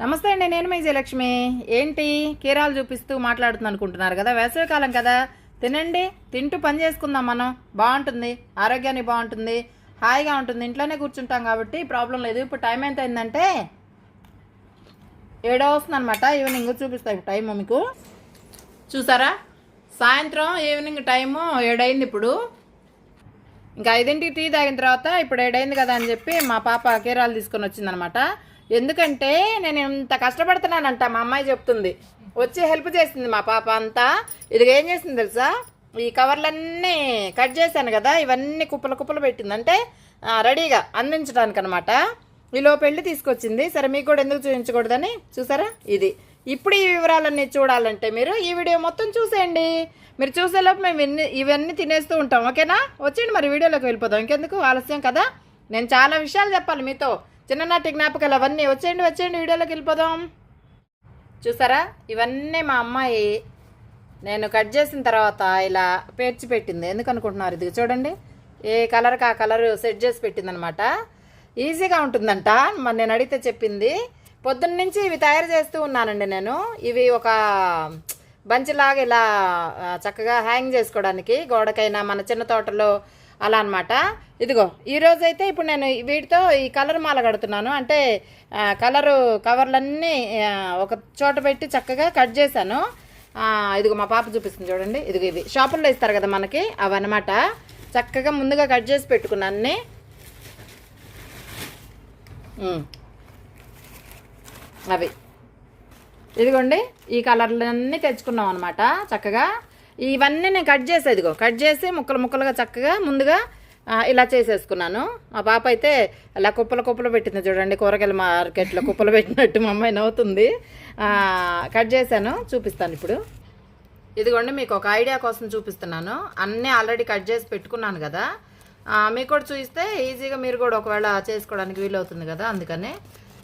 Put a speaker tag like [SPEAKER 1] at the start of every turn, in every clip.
[SPEAKER 1] నమస్తే అండి, నేను మీ జయలక్ష్మి. ఏంటి కీరాలు చూపిస్తూ మాట్లాడుతుంది అనుకుంటున్నారు కదా? వేసవికాలం కదా, తినండి. తింటూ పని చేసుకుందాం మనం. బాగుంటుంది, ఆరోగ్యానికి బాగుంటుంది, హాయిగా ఉంటుంది. ఇంట్లోనే కూర్చుంటాం కాబట్టి ప్రాబ్లం లేదు. ఇప్పుడు టైం ఎంత అయిందంటే 7 వస్తుంది అనమాట. ఈవినింగ్ చూపిస్తాయి ఇప్పుడు టైము మీకు. చూసారా, సాయంత్రం ఈవినింగ్ టైము 7 అయింది. ఇప్పుడు ఇంకా 5ంటికి టీ తాగిన తర్వాత ఇప్పుడు 7 అయింది కదా అని చెప్పి మా పాప కీరాలు తీసుకొని వచ్చిందనమాట. ఎందుకంటే నేను ఇంత కష్టపడుతున్నానంట, మా అమ్మాయి చెప్తుంది. వచ్చి హెల్ప్ చేసింది మా పాప అంతా. ఇది ఏం చేసింది తెలుసా, ఈ కవర్లన్నీ కట్ చేశాను కదా, ఇవన్నీ కుప్పలు పెట్టింది. అంటే రెడీగా అందించడానికి అనమాట. ఈలో పెళ్ళి తీసుకొచ్చింది. సరే మీకు కూడా ఎందుకు చూపించకూడదని. చూసారా, ఇది ఇప్పుడు ఈ వివరాలన్నీ చూడాలంటే మీరు ఈ వీడియో మొత్తం చూసేయండి. మీరు చూసేలోపు మేము ఇవన్నీ తినేస్తూ ఉంటాం. ఓకేనా? వచ్చేయండి మరి, వీడియోలోకి వెళ్ళిపోదాం. ఇంకెందుకు ఆలస్యం కదా, నేను చాలా విషయాలు చెప్పాలి మీతో. చిన్ననాటి జ్ఞాపకాలు అవన్నీ. వచ్చేయండి వీడియోలోకి వెళ్ళిపోదాం. చూసారా, ఇవన్నీ మా అమ్మాయి నేను కట్ చేసిన తర్వాత ఇలా పేర్చి పెట్టింది. ఎందుకు అనుకుంటున్నారు? ఇది చూడండి, ఏ కలర్కి ఆ కలర్ సెట్ చేసి పెట్టింది అనమాట. ఈజీగా ఉంటుందంట. మరి నేను అడిగితే చెప్పింది. పొద్దున్న నుంచి ఇవి తయారు చేస్తూ ఉన్నానండి నేను. ఇవి ఒక బంచిలాగా ఇలా చక్కగా హ్యాంగ్ చేసుకోవడానికి, గోడకైనా మన చిన్న తోటలో అలా అనమాట. ఇదిగో ఈరోజైతే ఇప్పుడు నేను వీటితో ఈ కలర్ మాల కడుతున్నాను. అంటే కవర్లన్నీ ఒక చోట పెట్టి చక్కగా కట్ చేశాను. ఇదిగో మా పాప చూపిస్తుంది చూడండి. ఇదిగో ఇవి షాపుల్లో ఇస్తారు కదా మనకి, అవన్నమాట. చక్కగా ముందుగా కట్ చేసి పెట్టుకున్నాను అన్నీ. అవి ఇదిగోండి, ఈ కలర్లన్నీ తెచ్చుకున్నాం అనమాట. చక్కగా ఇవన్నీ నేను కట్ చేసే, ఇదిగో కట్ చేసి ముక్కలుగా చక్కగా ముందుగా ఇలా చేసేసుకున్నాను. మా పాప అయితే అలా కుప్పలు పెట్టింది చూడండి, కూరగాయల మార్కెట్లో కుప్పలు పెట్టినట్టు మా అమ్మాయి నవ్వుతుంది. కట్ చేశాను, చూపిస్తాను ఇప్పుడు. ఇదిగోండి, మీకు ఒక ఐడియా కోసం చూపిస్తున్నాను. అన్నీ ఆల్రెడీ కట్ చేసి పెట్టుకున్నాను కదా, మీకు కూడా చూపిస్తే ఈజీగా మీరు కూడా ఒకవేళ చేసుకోవడానికి వీలవుతుంది కదా. అందుకని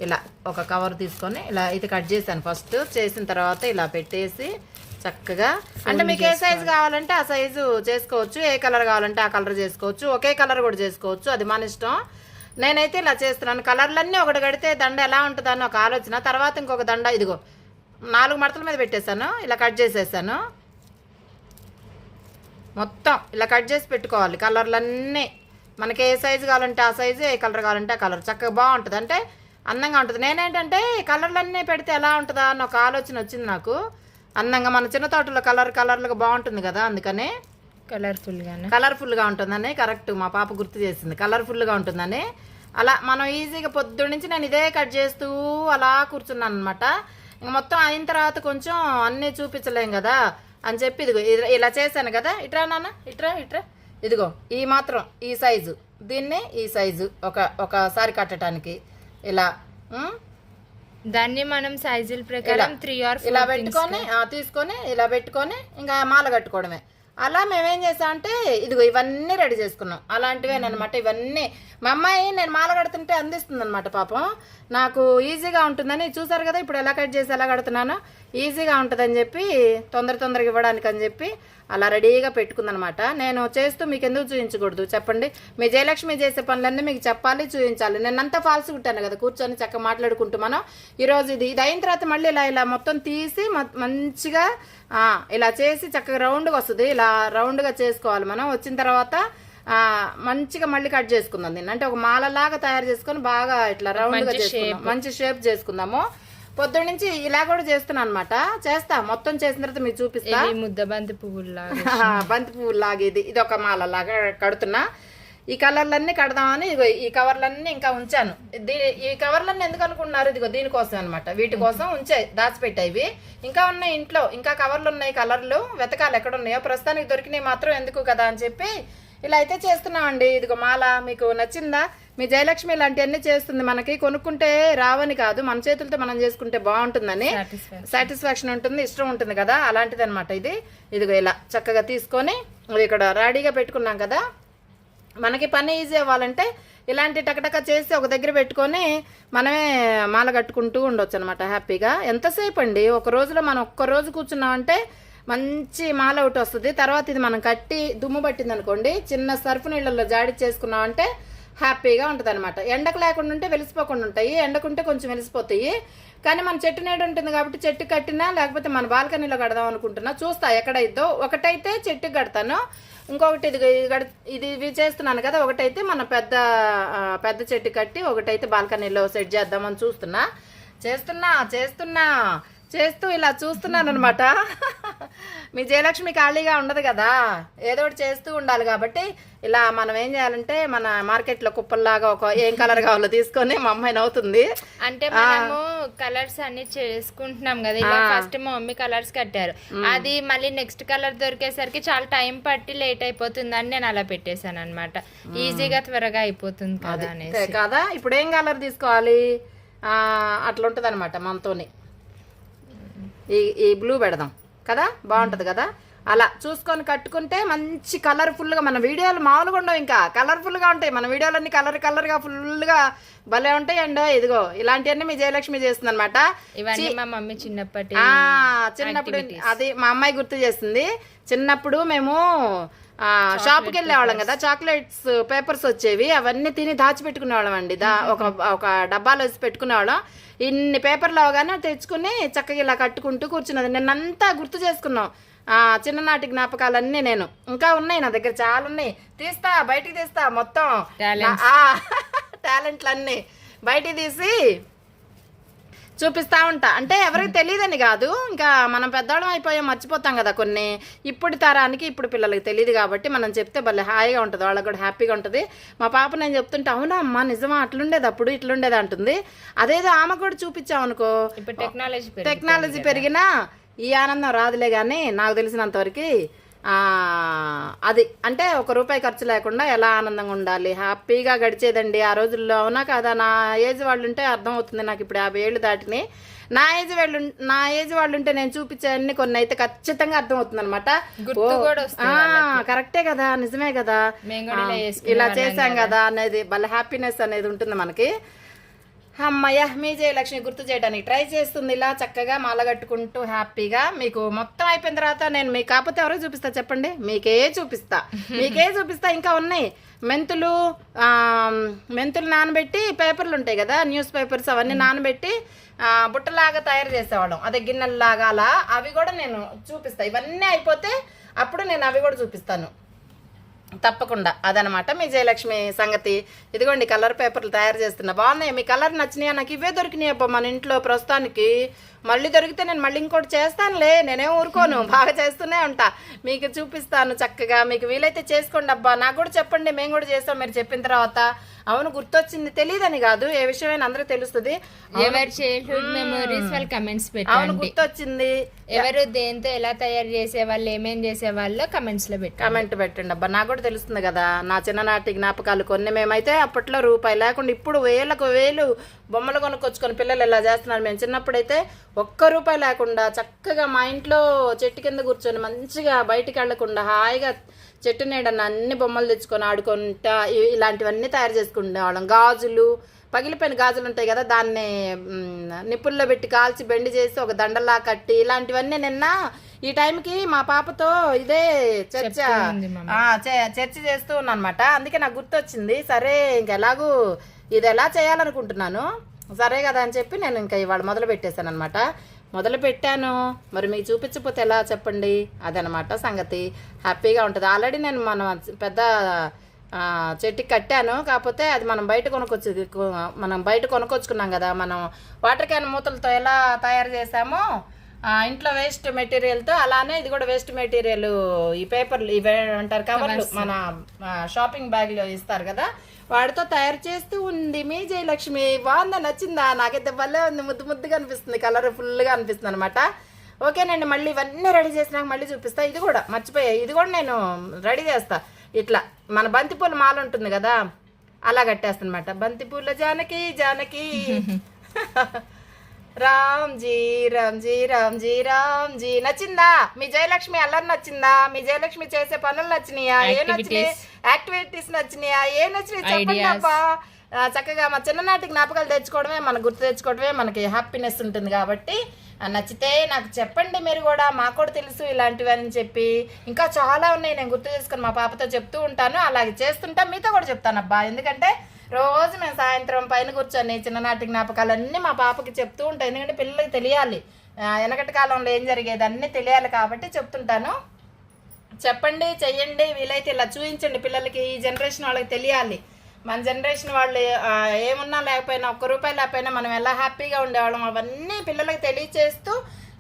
[SPEAKER 1] ఇలా ఒక కవర్ తీసుకొని ఇలా ఇది కట్ చేశాను. ఫస్ట్ చేసిన తర్వాత ఇలా పెట్టేసి చక్కగా, అంటే మీకు ఏ సైజు కావాలంటే ఆ సైజు చేసుకోవచ్చు, ఏ కలర్ కావాలంటే ఆ కలర్ చేసుకోవచ్చు, ఒకే కలర్ కూడా చేసుకోవచ్చు, అది మన ఇష్టం. నేనైతే ఇలా చేస్తున్నాను. కలర్లన్నీ ఒకటి కడితే దండ ఎలా ఉంటుందని ఒక ఆలోచన. తర్వాత ఇంకొక దండ ఇదిగో 4 మడతల మీద పెట్టేశాను. ఇలా కట్ చేసేసాను. మొత్తం ఇలా కట్ చేసి పెట్టుకోవాలి. కలర్లన్నీ మనకి ఏ సైజు కావాలంటే ఆ సైజు, ఏ కలర్ కావాలంటే ఆ కలర్. చక్కగా బాగుంటుంది, అంటే అందంగా ఉంటుంది. నేనేంటంటే కలర్లన్నీ పెడితే ఎలా ఉంటుందా అని ఒక ఆలోచన వచ్చింది నాకు. అందంగా మన చిన్న తోటలో కలర్లుగా బాగుంటుంది కదా, అందుకనే కలర్ఫుల్గా ఉంటుందని. కరెక్ట్, మా పాప గుర్తు చేసింది, కలర్ఫుల్గా ఉంటుందని. అలా మనం ఈజీగా పొద్దున్న నుంచి నేను ఇదే కట్ చేస్తూ అలా కూర్చున్నాను అనమాట. ఇంక మొత్తం అయిన తర్వాత కొంచెం అన్నీ చూపించలేం కదా అని చెప్పి ఇదిగో ఇలా చేశాను కదా. ఇట్రా నాన్న, ఇట్రా. ఇదిగో ఈ మాత్రం ఈ సైజు, దీన్ని ఈ సైజు ఒకసారి కట్టడానికి ఇలా
[SPEAKER 2] దాన్ని మనం సైజుల ప్రకారం 3 or 4
[SPEAKER 1] ఇలా పెట్టుకొని తీసుకొని ఇలా పెట్టుకొని ఇంకా మాల కట్టుకోవడమే. అలా మేమేం చేసామంటే ఇదిగో ఇవన్నీ రెడీ చేసుకున్నాం. అలాంటివేనమాట ఇవన్నీ. మా అమ్మాయి నేను మాల కడుతుంటే అందిస్తుంది అనమాట. పాపం నాకు ఈజీగా ఉంటుందని. చూసారు కదా ఇప్పుడు ఎలా కట్ చేసి ఎలా కడుతున్నానో. ఈజీగా ఉంటుందని చెప్పి తొందరగా ఇవ్వడానికి అని చెప్పి అలా రెడీగా పెట్టుకుందనమాట. నేను చేస్తూ మీకు ఎందుకు చూపించకూడదు చెప్పండి? మీ జయలక్ష్మి చేసే పనులన్నీ మీకు చెప్పాలి, చూపించాలి. నేనంతా ఫాల్స్ కుట్టాను కదా, కూర్చొని చక్కగా మాట్లాడుకుంటూ మనం. ఈరోజు ఇది అయిన తర్వాత మళ్ళీ ఇలా మొత్తం తీసి మంచిగా ఇలా చేసి చక్కగా రౌండ్గా వస్తుంది. ఇలా రౌండ్గా చేసుకోవాలి మనం. వచ్చిన తర్వాత మంచిగా మళ్ళీ కట్ చేసుకుందాం దీన్ని. అంటే ఒక మాలలాగా తయారు చేసుకొని బాగా ఇట్లా రౌండ్గా చేసుకుందాం, మంచి షేప్ చేసుకుందాము. పొద్దున్న నుంచి ఇలా కూడా చేస్తున్నాను అనమాట. చేస్తా, మొత్తం చేసిన తర్వాత మీకు చూపిస్తా.
[SPEAKER 2] ముద్ద బంతి
[SPEAKER 1] పువ్వులాగా ఇది ఒక మాలలాగా కడుతున్నా. ఈ కలర్లన్నీ కడదామని ఈ కవర్లన్నీ ఇంకా ఉంచాను. ఈ కవర్లన్నీ ఎందుకు అనుకున్నారు? ఇదిగో దీనికోసం అనమాట. వీటి కోసం దాచిపెట్టాయి. ఇవి ఇంకా ఉన్నాయి ఇంట్లో, ఇంకా కవర్లు ఉన్నాయి, కలర్లు వెతకాలి ఎక్కడ ఉన్నాయో. ప్రస్తుతానికి దొరికినాయి మాత్రం ఎందుకు కదా అని చెప్పి ఇలా అయితే చేస్తున్నామండి. ఇదిగో మాల మీకు నచ్చిందా? మీ జయలక్ష్మి ఇలాంటివన్నీ చేస్తుంది. మనకి కొనుక్కుంటే రావని కాదు, మన చేతులతో మనం చేసుకుంటే బాగుంటుందని సాటిస్ఫాక్షన్ ఉంటుంది, ఇష్టం ఉంటుంది కదా, అలాంటిది అనమాట ఇది. ఇదిగో ఇలా చక్కగా తీసుకొని ఇక్కడ రెడీగా పెట్టుకున్నాం కదా. మనకి పని ఈజీ అవ్వాలంటే ఇలాంటి టకటక చేసి ఒక దగ్గర పెట్టుకొని మనమే మాల కట్టుకుంటూ ఉండొచ్చు అనమాట హ్యాపీగా. ఎంతసేపు అండి, ఒక రోజులో మనం ఒక్క రోజు కూర్చున్నామంటే మంచి మాల ఒకటి వస్తుంది. తర్వాత ఇది మనం కట్టి దుమ్ము పట్టింది అనుకోండి, చిన్న సర్ఫ్ నీళ్ళల్లో జాడి చేసుకున్నామంటే హ్యాపీగా ఉంటుంది అనమాట. ఎండకు లేకుండా ఉంటే వెలిసిపోకుండా ఉంటాయి, ఎండకుంటే కొంచెం వెలిసిపోతాయి. కానీ మన చెట్టు నీడ ఉంటుంది కాబట్టి చెట్టు కట్టినా లేకపోతే మన బాల్కనీలో కడదాం అనుకుంటున్నా, చూస్తా ఎక్కడైద్దో. ఒకటైతే చెట్టుకి కడతాను, ఇంకొకటి ఇది చేస్తున్నాను కదా, ఒకటైతే మన పెద్ద చెట్టు కట్టి ఒకటైతే బాల్కనీలో సెట్ చేద్దామని చేస్తూ ఇలా చూస్తున్నాను అనమాట. మీ జయలక్ష్మి ఖాళీగా ఉండదు కదా, ఏదో ఒకటి చేస్తూ ఉండాలి. కాబట్టి ఇలా మనం ఏం చేయాలంటే మన మార్కెట్లో కుప్పల్లాగా ఏం కలర్ కావాలో తీసుకొని మా అమ్మాయి నవ్వుతుంది.
[SPEAKER 2] అంటే మనము కలర్స్ అన్ని చేసుకుంటున్నాం కదా, ఇలా ఫస్ట్ మా మమ్మీ కలర్స్ కట్టారు, అది మళ్ళీ నెక్స్ట్ కలర్ దొరికేసరికి చాలా టైం పట్టి లేట్ అయిపోతుంది అని నేను అలా పెట్టేశాను అనమాట. ఈజీగా త్వరగా అయిపోతుంది కదా అనేసి.
[SPEAKER 1] కదా ఇప్పుడు ఏం కలర్ తీసుకోవాలి అట్లా ఉంటుంది అనమాట మనతోని. ఈ బ్లూ పెడదాం కదా, బాగుంటుంది కదా. అలా చూసుకొని కట్టుకుంటే మంచి కలర్ఫుల్గా, మన వీడియోలు మామూలుగా ఉండవు, ఇంకా కలర్ఫుల్గా ఉంటాయి మన వీడియోలన్నీ. కలర్గా ఫుల్గా భలే ఉంటాయి. అండ్ ఇదిగో ఇలాంటివన్నీ మీ జయలక్ష్మి చేస్తుంది అనమాట.
[SPEAKER 2] ఇవన్నీ మా మమ్మీ చిన్నప్పుడు
[SPEAKER 1] అది మా అమ్మాయి గుర్తు చేస్తుంది. చిన్నప్పుడు మేము షాప్కి వెళ్ళేవాళ్ళం కదా, చాక్లెట్స్ పేపర్స్ వచ్చేవి, అవన్నీ తిని దాచిపెట్టుకునేవాళ్ళం అండి. ఒక డబ్బాలో వేసి పెట్టుకునేవాళ్ళం. ఇన్ని పేపర్లు అవగానే తెచ్చుకుని చక్కగా ఇలా కట్టుకుంటూ కూర్చున్నది. నిన్నంతా గుర్తు చేసుకున్నాం చిన్ననాటి జ్ఞాపకాలన్నీ. నేను ఇంకా ఉన్నాయి నా దగ్గర, చాలా ఉన్నాయి, బయటికి తీస్తా మొత్తం టాలెంట్లన్నీ బయటికి తీసి చూపిస్తా ఉంటా. అంటే ఎవరికి తెలియదని కాదు, ఇంకా మనం పెద్దవాళ్ళం అయిపోయాం, మర్చిపోతాం కదా కొన్ని. ఇప్పుడు తరానికి ఇప్పుడు పిల్లలకి తెలియదు కాబట్టి మనం చెప్తే భలే హాయిగా ఉంటుంది, వాళ్ళకి కూడా హ్యాపీగా ఉంటుంది. మా పాప నేను చెప్తుంటే అవునా అమ్మా నిజమా అట్లుండేది అప్పుడు ఇట్లుండేది అంటుంది. అదేదో ఆమె కూడా చూపించామనుకో,
[SPEAKER 2] ఇప్పుడు
[SPEAKER 1] టెక్నాలజీ పెరిగినా ఈ ఆనందం రాదులే. కానీ నాకు తెలిసినంతవరకు అది అంటే ₹1 ఖర్చు లేకుండా ఎలా ఆనందంగా ఉండాలి, హ్యాపీగా గడిచేదండి ఆ రోజుల్లో. అవునా కదా, నా ఏజ్ వాళ్ళు ఉంటే అర్థమవుతుంది నాకు. ఇప్పుడు 50 ఏళ్ళు దాటిని నా ఏజ్ వాళ్ళు ఉంటే నేను చూపించే అన్ని కొన్ని అయితే ఖచ్చితంగా అర్థమవుతుంది అనమాట. కరెక్టే కదా, నిజమే కదా, ఇలా చేసాం కదా అనేది భలే హ్యాపీనెస్ అనేది ఉంటుంది మనకి. అమ్మయ్య మీ జయలక్ష్మి గుర్తు చేయడానికి ట్రై చేస్తుంది. ఇలా చక్కగా మాల కట్టుకుంటూ హ్యాపీగా. మీకు మొత్తం అయిపోయిన తర్వాత నేను మీకు కాకపోతే ఎవరో చూపిస్తా చెప్పండి, మీకే చూపిస్తా. ఇంకా ఉన్నాయి మెంతులు నానబెట్టి, పేపర్లు ఉంటాయి కదా న్యూస్ పేపర్స్, అవన్నీ నానబెట్టి బుట్టలాగా తయారు చేసేవాళ్ళం, అదే గిన్నెల్లాగా అలా. అవి కూడా నేను చూపిస్తా. ఇవన్నీ అయిపోతే అప్పుడు నేను అవి కూడా చూపిస్తాను తప్పకుండా. అదనమాట మీ జయలక్ష్మి సంగతి. ఇదిగోండి కలర్ పేపర్లు తయారు చేస్తున్నా, బాగున్నాయి. మీ కలర్ నచ్చినాయా? నాకు ఇవే దొరికినాయి అబ్బా మన ఇంట్లో ప్రస్తుతానికి. మళ్ళీ దొరికితే నేను మళ్ళీ ఇంకోటి చేస్తానులే, నేనేం ఊరుకోను, బాగా చేస్తూనే ఉంటా. మీకు చూపిస్తాను చక్కగా, మీకు వీలైతే చేసుకోండి అబ్బా. నాకు కూడా చెప్పండి, మేము కూడా చేస్తాం మీరు చెప్పిన తర్వాత. అవును గుర్తొచ్చింది, తెలియదని కాదు, ఏ విషయమైనా అందరూ తెలుస్తుంది.
[SPEAKER 2] ఎవరి చైల్డ్హుడ్ మెమరీస్ వాళ్ళు కమెంట్స్ పెట్టండి.
[SPEAKER 1] అవును గుర్తొచ్చింది,
[SPEAKER 2] ఎవరు దేంతో ఎలా తయారు చేసేవాళ్ళు, ఏమేం చేసేవాళ్ళు కమెంట్స్ లో
[SPEAKER 1] కమెంట్ పెట్టండి అబ్బా. నాకు కూడా తెలుస్తుంది కదా నా చిన్ననాటి జ్ఞాపకాలు కొన్ని. మేమైతే అప్పట్లో ₹1 లేకుండా ఇప్పుడు వేలు బొమ్మలు కొనుక్కొచ్చుకొని పిల్లలు ఎలా చేస్తున్నారు. మేము చిన్నప్పుడైతే ₹1 లేకుండా చక్కగా మా ఇంట్లో చెట్టు కింద కూర్చొని మంచిగా బయటికి వెళ్లకుండా హాయిగా చెట్టు నీడన్న అన్ని బొమ్మలు తెచ్చుకొని ఆడుకుంటా ఇలాంటివన్నీ తయారు చేసుకునేవాళ్ళం. గాజులు, పగిలిపోయిన గాజులు ఉంటాయి కదా, దాన్ని నిప్పుల్లో పెట్టి కాల్చి బెండి చేసి ఒక దండలా కట్టి, ఇలాంటివన్నీ నిన్న ఈ టైంకి మా పాపతో ఇదే చర్చ చేస్తూ ఉన్నా అనమాట. అందుకే నాకు గుర్తొచ్చింది. సరే ఇంకెలాగూ ఇది ఎలా చేయాలనుకుంటున్నాను, సరే కదా అని చెప్పి నేను ఇంకా ఇవాళ మొదలు పెట్టేశాను అనమాట. మొదలు పెట్టాను, మరి మీకు చూపించకపోతే ఎలా చెప్పండి, అదనమాట సంగతి. హ్యాపీగా ఉంటుంది. ఆల్రెడీ నేను మనం పెద్ద చెట్టుకి కట్టాను, కాకపోతే అది మనం బయట కొనుక్కొచ్చుకున్నాం కదా. మనం వాటర్ క్యాన్ మూతలతో ఎలా తయారు చేసామో ఇంట్లో వేస్ట్ మెటీరియల్తో, అలానే ఇది కూడా వేస్ట్ మెటీరియల్. ఈ పేపర్లు ఇవే అంటారు కవర్లు, మన షాపింగ్ బ్యాగ్లో ఇస్తారు కదా, వాడితో తయారు చేస్తూ ఉంది మీ జయలక్ష్మి. బాగుందా, నచ్చిందా? నాకైతే భలే ఉంది, ముద్దుగా అనిపిస్తుంది, కలర్ఫుల్గా అనిపిస్తుంది అనమాట. ఓకేనండి, మళ్ళీ ఇవన్నీ రెడీ చేసినాక మళ్ళీ చూపిస్తా. ఇది కూడా మర్చిపోయా, ఇది కూడా నేను రెడీ చేస్తా. ఇట్లా మన బంతిపూల మాల ఉంటుంది కదా, అలా కట్టేస్తా అనమాట. బంతిపూల జానకి జానకి రామ్జీ రామ్జీ రామ్జీ రామ్జీ. నచ్చిందా మీ జయలక్ష్మి? అల్లరి నచ్చిందా? మీ జయలక్ష్మి చేసే పనులు నచ్చినాయా? ఏ నచ్చినాయి? యాక్టివిటీస్ నచ్చినాయా? ఏ నచ్చినాయి చెప్పండి అబ్బా. చక్కగా మా చిన్ననాటి జ్ఞాపకాలు తెచ్చుకోవడమే, మనకు గుర్తు తెచ్చుకోవడమే మనకి హ్యాపీనెస్ ఉంటుంది. కాబట్టి నచ్చితే నాకు చెప్పండి, మీరు కూడా, మాకు కూడా తెలుసు ఇలాంటివి అని చెప్పి. ఇంకా చాలా ఉన్నాయి, నేను గుర్తు చేసుకుని మా పాపతో చెప్తూ ఉంటాను. అలాగే చేస్తుంటా, మీతో కూడా చెప్తాను అబ్బా. ఎందుకంటే రోజు మేము సాయంత్రం పైన కూర్చొని చిన్ననాటి జ్ఞాపకాలన్నీ మా పాపకి చెప్తూ ఉంటాను. ఎందుకంటే పిల్లలకి తెలియాలి, వెనకటి కాలంలో ఏం జరిగేది అన్నీ తెలియాలి కాబట్టి చెప్తుంటాను. చెప్పండి, చెయ్యండి, వీలైతే ఇలా చూపించండి పిల్లలకి. ఈ జనరేషన్ వాళ్ళకి తెలియాలి. మన జనరేషన్ వాళ్ళు ఏమున్నా లేకపోయినా, ₹1 లేకపోయినా మనం ఎలా హ్యాపీగా ఉండేవాళ్ళం అవన్నీ పిల్లలకి తెలియచేస్తూ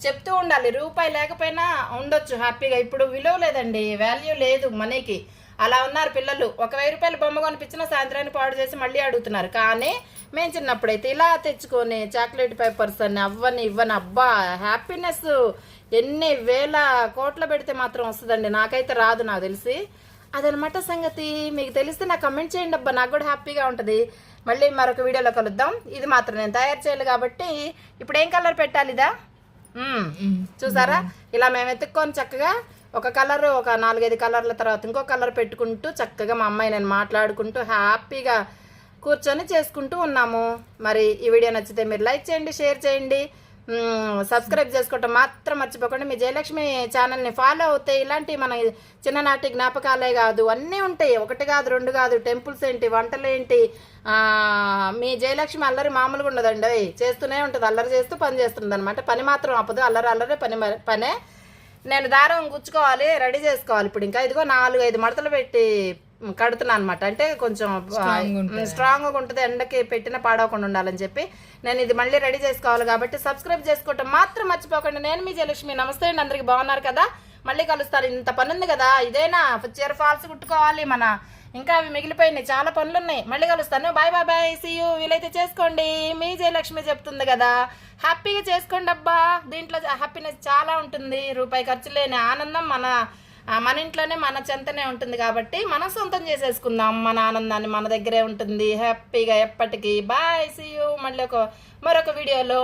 [SPEAKER 1] చెప్తూ ఉండాలి. రూపాయి లేకపోయినా ఉండొచ్చు హ్యాపీగా. ఇప్పుడు విలువ లేదండి, వాల్యూ లేదు మనీకి. అలా ఉన్నారు పిల్లలు. ₹1,000 బొమ్మ కొనిపించినా సాయంత్రాన్ని పాడు చేసి మళ్ళీ అడుగుతున్నారు. కానీ మేము చిన్నప్పుడైతే ఇలా తెచ్చుకొని చాక్లెట్ పేపర్స్ అని అవ్వని ఇవ్వని, అబ్బా హ్యాపీనెస్ ఎన్ని వేల కోట్లు పెడితే మాత్రం వస్తుందండి. నాకైతే రాదు, నాకు తెలిసి. అదనమాట సంగతి. మీకు తెలిస్తే నాకు కమెంట్ చేయండి అబ్బా, నాకు కూడా హ్యాపీగా ఉంటుంది. మళ్ళీ మరొక వీడియోలో కలుద్దాం. ఇది మాత్రం నేను తయారు చేయాలి కాబట్టి ఇప్పుడు ఏం కలర్ పెట్టాలి ఇదా? చూసారా, ఇలా మేము ఎత్తుక్కొని చక్కగా ఒక కలర్, ఒక 4-5 కలర్ల తర్వాత ఇంకో కలర్ పెట్టుకుంటూ చక్కగా మా అమ్మాయి నేను మాట్లాడుకుంటూ హ్యాపీగా కూర్చొని చేసుకుంటూ ఉన్నాము. మరి ఈ వీడియో నచ్చితే మీరు లైక్ చేయండి, షేర్ చేయండి, సబ్స్క్రైబ్ చేసుకోవటం మాత్రం మర్చిపోకండి. మీ జయలక్ష్మి ఛానల్ని ఫాలో అవుతే ఇలాంటి మన చిన్ననాటి జ్ఞాపకాలే కాదు, అన్నీ ఉంటాయి. 1 కాదు 2 కాదు, టెంపుల్స్ ఏంటి, వంటలు ఏంటి. మీ జయలక్ష్మి అల్లరి మామూలుగా ఉండదండి, చేస్తూనే ఉంటుంది. అల్లరి చేస్తూ పని చేస్తుంది అనమాట. పని మాత్రం ఆపదు, అల్లరే పనే. నేను దారం గుచ్చుకోవాలి, రెడీ చేసుకోవాలి. ఇప్పుడు ఇంకా ఇదిగో 4-5 మడతలు పెట్టి కడుతున్నాను అనమాట. అంటే కొంచెం స్ట్రాంగ్గా ఉంటుంది, ఎండకి పెట్టిన పాడవకుండా ఉండాలని చెప్పి నేను ఇది మళ్ళీ రెడీ చేసుకోవాలి. కాబట్టి సబ్స్క్రైబ్ చేసుకోవటం మాత్రం మర్చిపోకండి. నేను మీ జయలక్ష్మి. నమస్తే అండి, అందరికి బాగున్నారు కదా? మళ్ళీ కలుస్తారు. ఇంత పని ఉంది కదా, ఇదేనా చీర ఫాల్స్ కుట్టుకోవాలి, ఇంకా అవి మిగిలిపోయినాయి, చాలా పనులు ఉన్నాయి. మళ్ళీ కలుస్తాను. Bye bye bye, see you. వీలైతే చేసుకోండి, మీ జయలక్ష్మి చెప్తుంది కదా, హ్యాపీగా చేసుకోండి అబ్బా. దీంట్లో హ్యాపీనెస్ చాలా ఉంటుంది. రూపాయి ఖర్చు లేని ఆనందం మన ఇంట్లోనే, మన చెంతనే ఉంటుంది. కాబట్టి మనం సొంతం చేసేసుకుందాం. మన ఆనందాన్ని మన దగ్గరే ఉంటుంది హ్యాపీగా ఎప్పటికీ. Bye, see you. మళ్ళీ మరొక వీడియోలో.